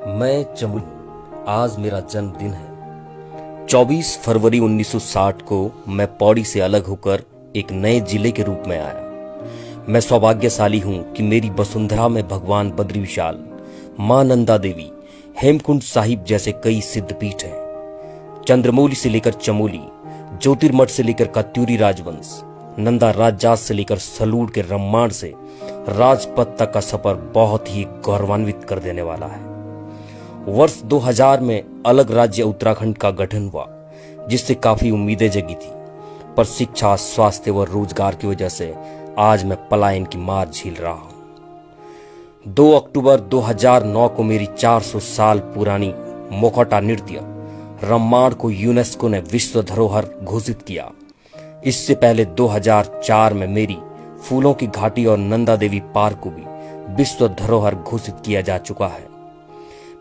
मैं चमोली। आज मेरा जन्मदिन है। 24 फरवरी 1960 को मैं पौड़ी से अलग होकर एक नए जिले के रूप में आया। मैं सौभाग्यशाली हूं कि मेरी वसुंधरा में भगवान बद्री विशाल, मां नंदा देवी, हेमकुंड साहिब जैसे कई सिद्धपीठ हैं। चंद्रमौली से लेकर चमोली, ज्योतिर्मठ से लेकर कत्यूरी राजवंश, नंदा राजजात से लेकर सलूड़ के रम्माण से राजपथ तक का सफर बहुत ही गौरवान्वित कर देने वाला है। वर्ष 2000 में अलग राज्य उत्तराखंड का गठन हुआ, जिससे काफी उम्मीदें जगी थी, पर शिक्षा, स्वास्थ्य व रोजगार की वजह से आज मैं पलायन की मार झेल रहा हूं। 2 अक्टूबर 2009 को मेरी 400 साल पुरानी मोखटा नृत्य रम्माण को यूनेस्को ने विश्व धरोहर घोषित किया। इससे पहले 2004 में मेरी फूलों की घाटी और नंदा देवी पार्क को भी विश्व धरोहर घोषित किया जा चुका है।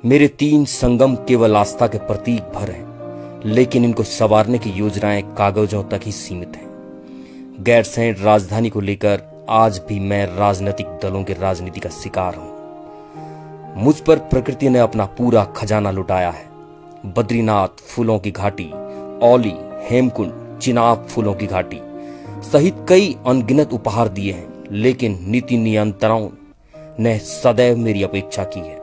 मेरे 3 संगम केवल आस्था के प्रतीक भर हैं, लेकिन इनको संवारने की योजनाएं कागजों तक ही सीमित हैं। गैरसैंण राजधानी को लेकर आज भी मैं राजनीतिक दलों की राजनीति का शिकार हूं। मुझ पर प्रकृति ने अपना पूरा खजाना लुटाया है। बद्रीनाथ फूलों की घाटी, औली, हेमकुंड, चिनाब फूलों की घाटी सहित कई अनगिनत उपहार दिए हैं, लेकिन नीति नियंत्रकों ने सदैव मेरी अपेक्षा की है।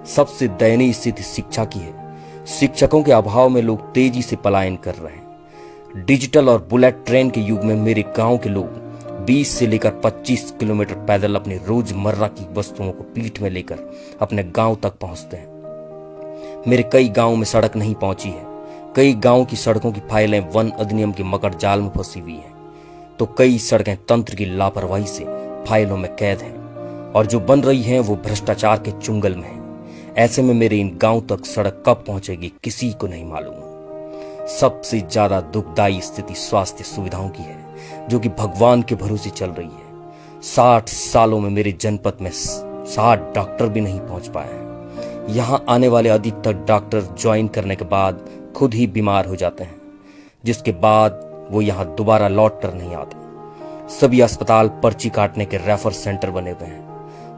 सबसे दयनीय स्थिति शिक्षा की है। शिक्षकों के अभाव में लोग तेजी से पलायन कर रहे हैं। डिजिटल और बुलेट ट्रेन के युग में मेरे गांव के लोग 20 से लेकर 25 किलोमीटर पैदल अपनी रोजमर्रा की वस्तुओं को पीठ में लेकर अपने गांव तक पहुंचते हैं। मेरे कई गांव में सड़क नहीं पहुंची है। कई गांव की सड़कों की फाइलें वन अधिनियम के मकड़ जाल में फंसी हुई हैं, तो कई सड़कें तंत्र की लापरवाही से फाइलों में कैद हैं, और जो बन रही हैं वो भ्रष्टाचार के चुंगल में है। ऐसे में मेरे इन गांव तक सड़क कब पहुंचेगी किसी को नहीं मालूम। सबसे ज्यादा दुखदायी स्थिति स्वास्थ्य सुविधाओं की है, जो कि भगवान के भरोसे चल रही है। 60 सालों में मेरे जनपद में 60 डॉक्टर भी नहीं पहुंच पाए हैं। यहां आने वाले अधिकतर डॉक्टर ज्वाइन करने के बाद खुद ही बीमार हो जाते हैं, जिसके बाद वो यहां दोबारा लौट कर नहीं आते। सभी अस्पताल पर्ची काटने के रेफर सेंटर बने हुए हैं।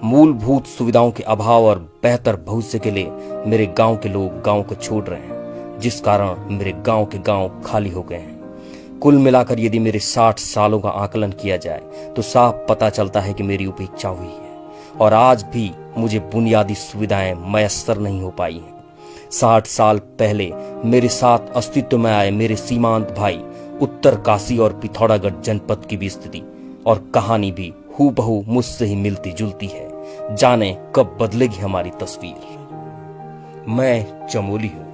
मूलभूत सुविधाओं के अभाव और बेहतर भविष्य के लिए मेरे गांव के लोग गांव को छोड़ रहे हैं, जिस कारण मेरे गांव के गांव खाली हो गए हैं। कुल मिलाकर यदि मेरे 60 सालों का आकलन किया जाए तो साफ पता चलता है कि मेरी उपेक्षा हुई है, और आज भी मुझे बुनियादी सुविधाएं मयस्सर नहीं हो पाई हैं। 60 साल पहले मेरे साथ अस्तित्व में आए मेरे सीमांत भाई उत्तरकाशी और पिथौरागढ़ जनपद की भी स्थिति और कहानी भी हूबहू मुझसे ही मिलती जुलती है। जाने कब बदलेगी हमारी तस्वीर। मैं चमोली हूं।